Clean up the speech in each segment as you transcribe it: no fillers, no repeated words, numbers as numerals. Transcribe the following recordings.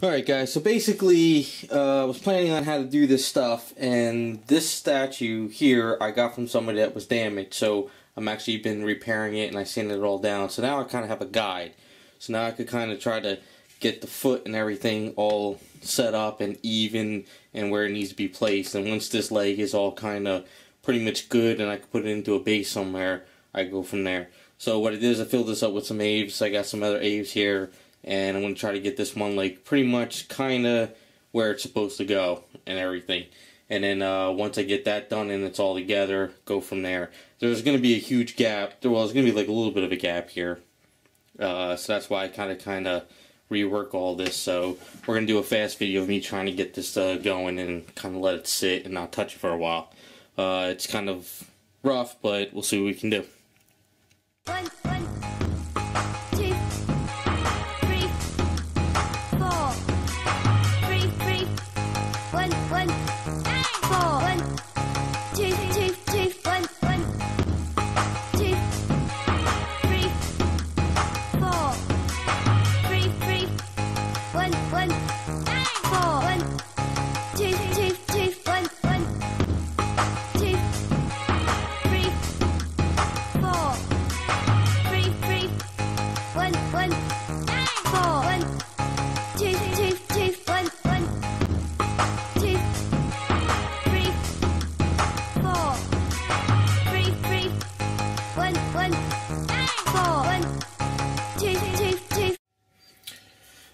Alright guys, so basically I was planning on how to do this stuff, and this statue here I got from somebody that was damaged, so I'm actually been repairing it and I sanded it all down, so now I kind of have a guide. So now I could kind of try to get the foot and everything all set up and even and where it needs to be placed, and once this leg is all kind of pretty much good and I can put it into a base somewhere, I go from there. So what I did is I filled this up with some Aves. I got some other Aves here, and I'm going to try to get this one leg pretty much kind of where it's supposed to go and everything. And then once I get that done and it's all together, go from there. There's going to be a huge gap. Well, there's going to be like a little bit of a gap here. So that's why I kind of rework all this. So we're going to do a fast video of me trying to get this going and kind of let it sit and not touch it for a while. It's kind of rough, but we'll see what we can do.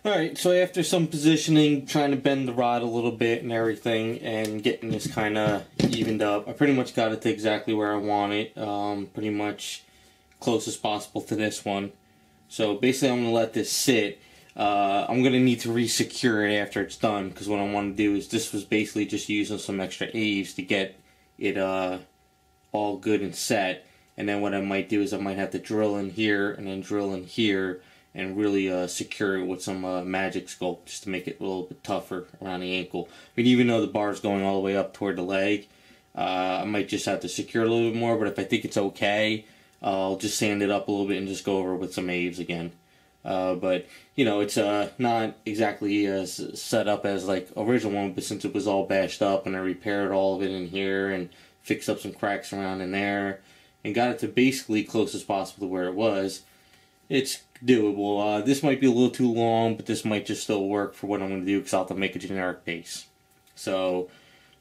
Alright, so after some positioning, trying to bend the rod a little bit and everything, and getting this kind of evened up, I pretty much got it to exactly where I want it, pretty much close as possible to this one. So basically I'm going to let this sit. I'm going to need to re-secure it after it's done, because what I want to do is, this was basically just using some extra Aves to get it all good and set, and then what I might do is I might have to drill in here and then drill in here and really secure it with some magic sculpt just to make it a little bit tougher around the ankle. I mean, even though the bar is going all the way up toward the leg, I might just have to secure it a little bit more, but if I think it's okay, I'll just sand it up a little bit and just go over with some Aves again. But, you know, it's not exactly as set up as like original one, but since it was all bashed up and I repaired all of it in here and fixed up some cracks around in there and got it to basically close as possible to where it was, it's doable. This might be a little too long, but this might just still work for what I'm going to do, because I'll have to make a generic base. So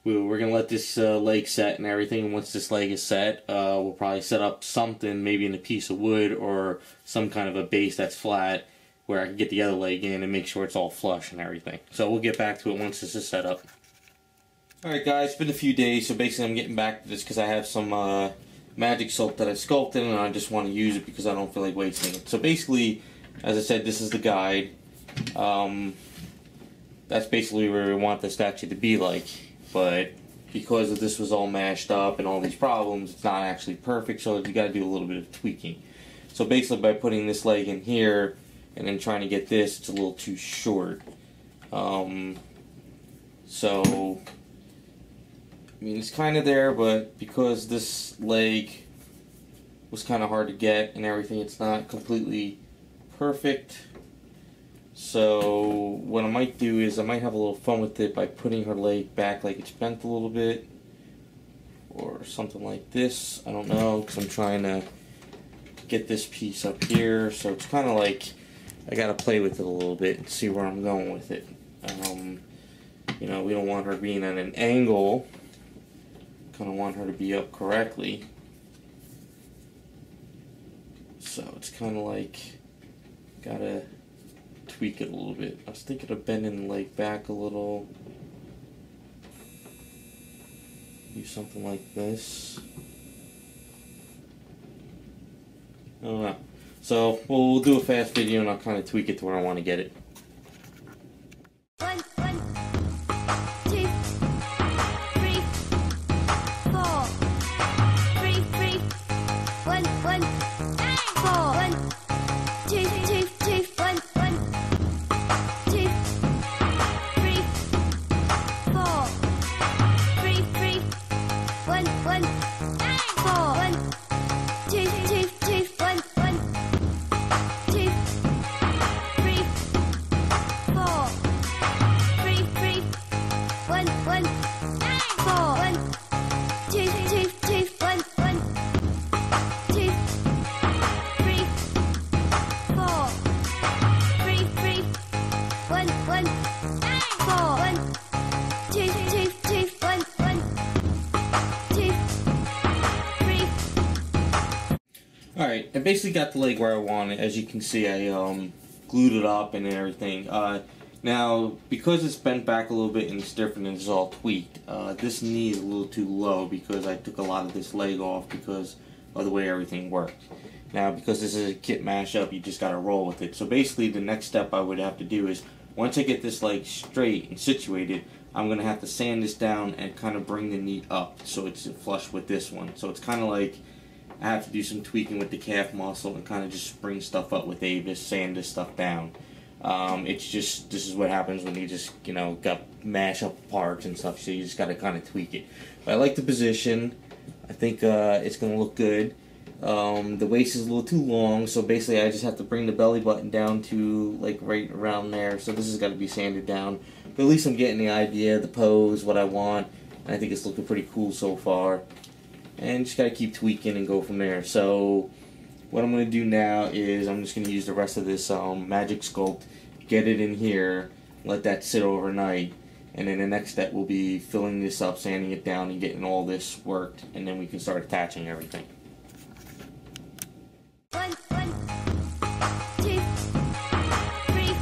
we're going to let this leg set and everything, and once this leg is set, we'll probably set up something, maybe in a piece of wood or some kind of a base that's flat where I can get the other leg in and make sure it's all flush and everything. So we'll get back to it once this is set up. Alright guys, it's been a few days, so basically I'm getting back to this because I have some magic silk that I sculpted and I just want to use it because I don't feel like wasting it. So basically, as I said, this is the guide. That's basically where we want the statue to be like, but because of this was all mashed up and all these problems, it's not actually perfect, so you got to do a little bit of tweaking. So basically by putting this leg in here and then trying to get this, it's a little too short. So I mean, it's kind of there, but because this leg was kind of hard to get and everything, it's not completely perfect. So what I might do is I might have a little fun with it by putting her leg back like it's bent a little bit, or something like this. I don't know, because I'm trying to get this piece up here, so it's kind of like I got to play with it a little bit and see where I'm going with it. You know, we don't want her being at an angle. Kind of want her to be up correctly, so it's kind of like gotta tweak it a little bit. I was thinking of bending the leg back a little, do something like this. I don't know. So we'll do a fast video and I'll kind of tweak it to where I want to get it. basically got the leg where I want it. As you can see, I glued it up and everything. Now, because it's bent back a little bit and it's different and it's all tweaked, this knee is a little too low because I took a lot of this leg off because of the way everything worked. Now, because this is a kit mashup, you just gotta roll with it. So basically, the next step I would have to do is, once I get this leg straight and situated, I'm gonna have to sand this down and kind of bring the knee up so it's flush with this one. So it's kind of like I have to do some tweaking with the calf muscle and kind of just bring stuff up with Avis, sand this stuff down. It's just, this is what happens when you just, you know, got mash up parts and stuff, so you just gotta kind of tweak it. But I like the position. I think it's gonna look good. The waist is a little too long, so basically I just have to bring the belly button down to like right around there. So this has got to be sanded down. But at least I'm getting the idea, the pose, what I want. And I think it's looking pretty cool so far. And just got to keep tweaking and go from there. So what I'm going to do now is I'm just going to use the rest of this Magic Sculpt, get it in here, let that sit overnight. And then the next step will be filling this up, sanding it down, and getting all this worked. And then we can start attaching everything. 1, 2, 3,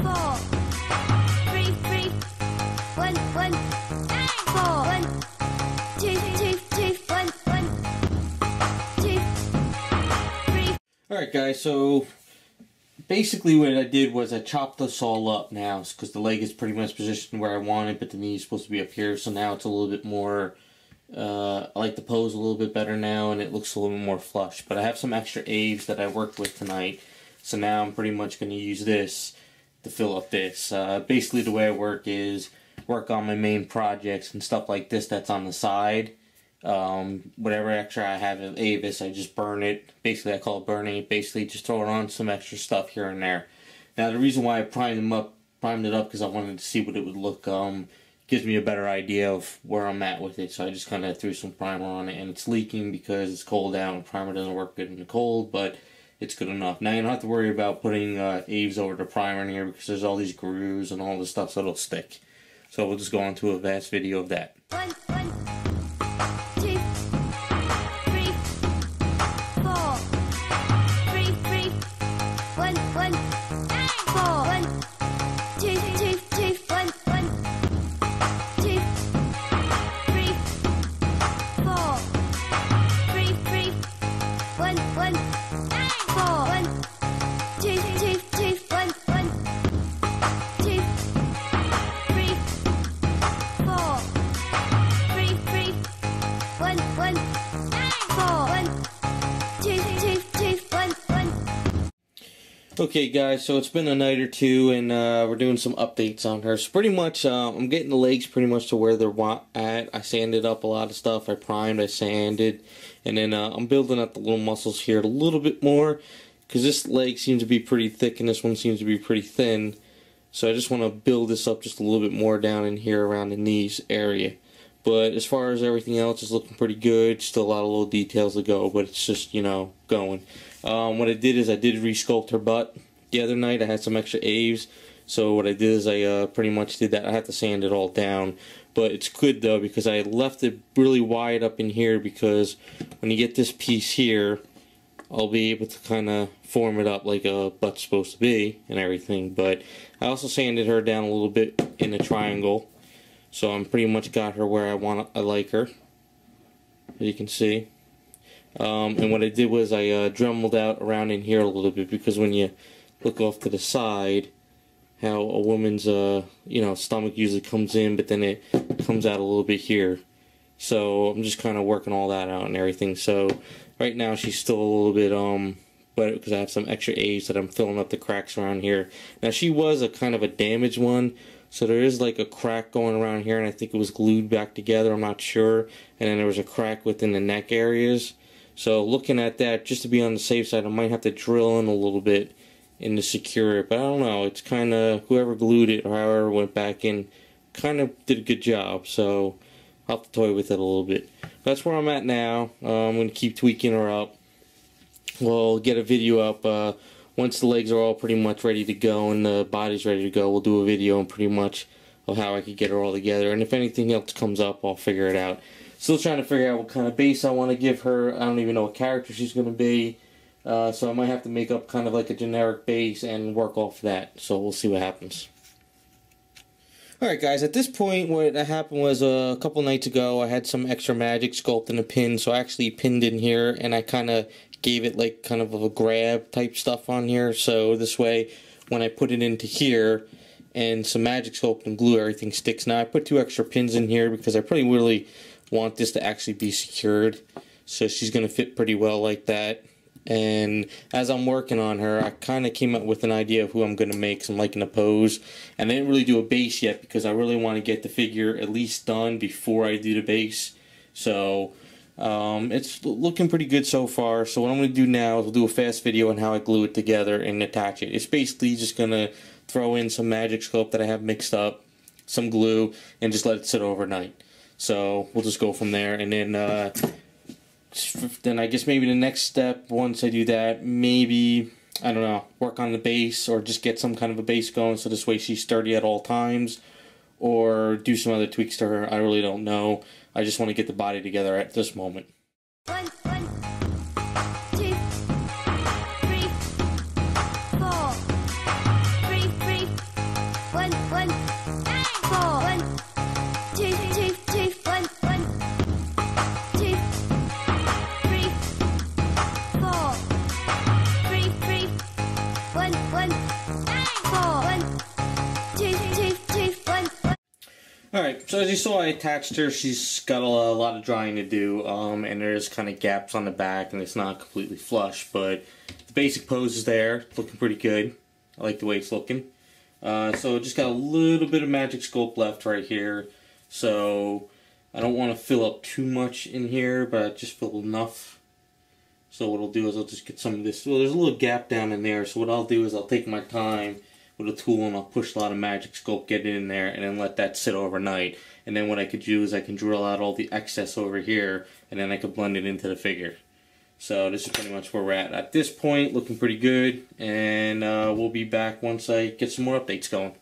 4. 3, 3. 1, 1, 4. 1, 2, 2, 2. 1, 1, 2, 3. Alright guys, so basically what I did was I chopped this all up now because the leg is pretty much positioned where I want it, but the knee is supposed to be up here, so now it's a little bit more, I like the pose a little bit better now, and it looks a little bit more flush. But I have some extra Aves that I worked with tonight, so now I'm pretty much going to use this to fill up this. Basically the way I work is work on my main projects and stuff like this that's on the side. Whatever extra I have of Avis, I just burn it. Basically I call it burning it. Basically just throw it on some extra stuff here and there. Now the reason why I primed it up because I wanted to see what it would look, gives me a better idea of where I'm at with it. So I just kind of threw some primer on it, and it's leaking because it's cold out and primer doesn't work good in the cold, but it's good enough. Now you don't have to worry about putting Aves over the primer in here because there's all these grooves and all this stuff, so it'll stick. So we'll just go on to a vast video of that. 1, 1, 2, 3, 4. 3, 3. 1, 1, 4. 1, 2, 2, 2. 1, 1, 2, 3, 4. 3, 3. 1, 1, 4. 1, 2, 2, 2. 1, 1, 2, 3, 4. 3, 3. 1, 1, 4. 1, 2, 2, 2. 1, 1. Okay guys, so it's been a night or two, and we're doing some updates on her. So pretty much, I'm getting the legs pretty much to where they're at. I sanded up a lot of stuff. I primed, I sanded, and then I'm building up the little muscles here a little bit more, because this leg seems to be pretty thick and this one seems to be pretty thin. So I just want to build this up just a little bit more down in here around the knees area. But as far as everything else, it's looking pretty good. Still a lot of little details to go, but it's just, you know, going. What I did is I did resculpt her butt the other night. I had some extra Aves, so what I did is I pretty much did that. I had to sand it all down, but it's good though because I left it really wide up in here, because when you get this piece here, I'll be able to kind of form it up like a butt's supposed to be and everything. But I also sanded her down a little bit in a triangle, so I'm pretty much got her where I like her, as you can see. And what I did was I dremeled out around in here a little bit, because when you look off to the side, how a woman's you know, stomach usually comes in, but then it comes out a little bit here. So I'm just kind of working all that out and everything. So right now she's still a little bit but because I have some extra A's that I'm filling up the cracks around here. Now she was a kind of a damaged one, so there is like a crack going around here, and I think it was glued back together, I'm not sure. And then there was a crack within the neck areas. So looking at that, just to be on the safe side, I might have to drill in a little bit and to secure it. But I don't know, it's kind of, whoever glued it or however went back in kind of did a good job. So I'll have to toy with it a little bit. That's where I'm at now. I'm going to keep tweaking her up. We'll get a video up once the legs are all pretty much ready to go and the body's ready to go. We'll do a video and pretty much of how I could get her all together. And if anything else comes up, I'll figure it out. Still trying to figure out what kind of base I want to give her. I don't even know what character she's going to be. So I might have to make up kind of like a generic base and work off that. So we'll see what happens. Alright guys, at this point what happened was a couple nights ago I had some extra magic sculpt in a pin, so I actually pinned in here and I kind of gave it like kind of a grab type stuff on here, so this way when I put it into here and some magic sculpt and glue, everything sticks. Now I put 2 extra pins in here because I pretty really want this to actually be secured, so she's going to fit pretty well like that. And as I'm working on her, I kind of came up with an idea of who I'm going to make. So I'm liking a pose, and I didn't really do a base yet because I really want to get the figure at least done before I do the base. So it's looking pretty good so far. So what I'm going to do now is we'll do a fast video on how I glue it together and attach it. It's basically just going to throw in some magic sculpt that I have mixed up, some glue, and just let it sit overnight. So we'll just go from there, and then I guess maybe the next step, once I do that, maybe, I don't know, work on the base or just get some kind of a base going so this way she's sturdy at all times, or do some other tweaks to her. I really don't know. I just want to get the body together at this moment. 1, 2, 3, 4. 3, 3. 1, 1, 4. 1, 2, 2, 2. 1, 1, 2, 3, 4. 3, 3. 1, 1, 4. 1, 2, 2, 2. 1, 1. Alright, so as you saw, I attached her. She's got a lot of drying to do, and there's kind of gaps on the back, and it's not completely flush, but the basic pose is there. It's looking pretty good. I like the way it's looking. So just got a little bit of magic sculpt left right here, so I don't want to fill up too much in here, but just fill enough. So what I'll do is I'll just get some of this. Well, there's a little gap down in there, so what I'll do is I'll take my time with a tool and I'll push a lot of magic sculpt, get it in there, and then let that sit overnight. And then what I could do is I can drill out all the excess over here, and then I could blend it into the figure. So this is pretty much where we're at this point. Looking pretty good, and we'll be back once I get some more updates going.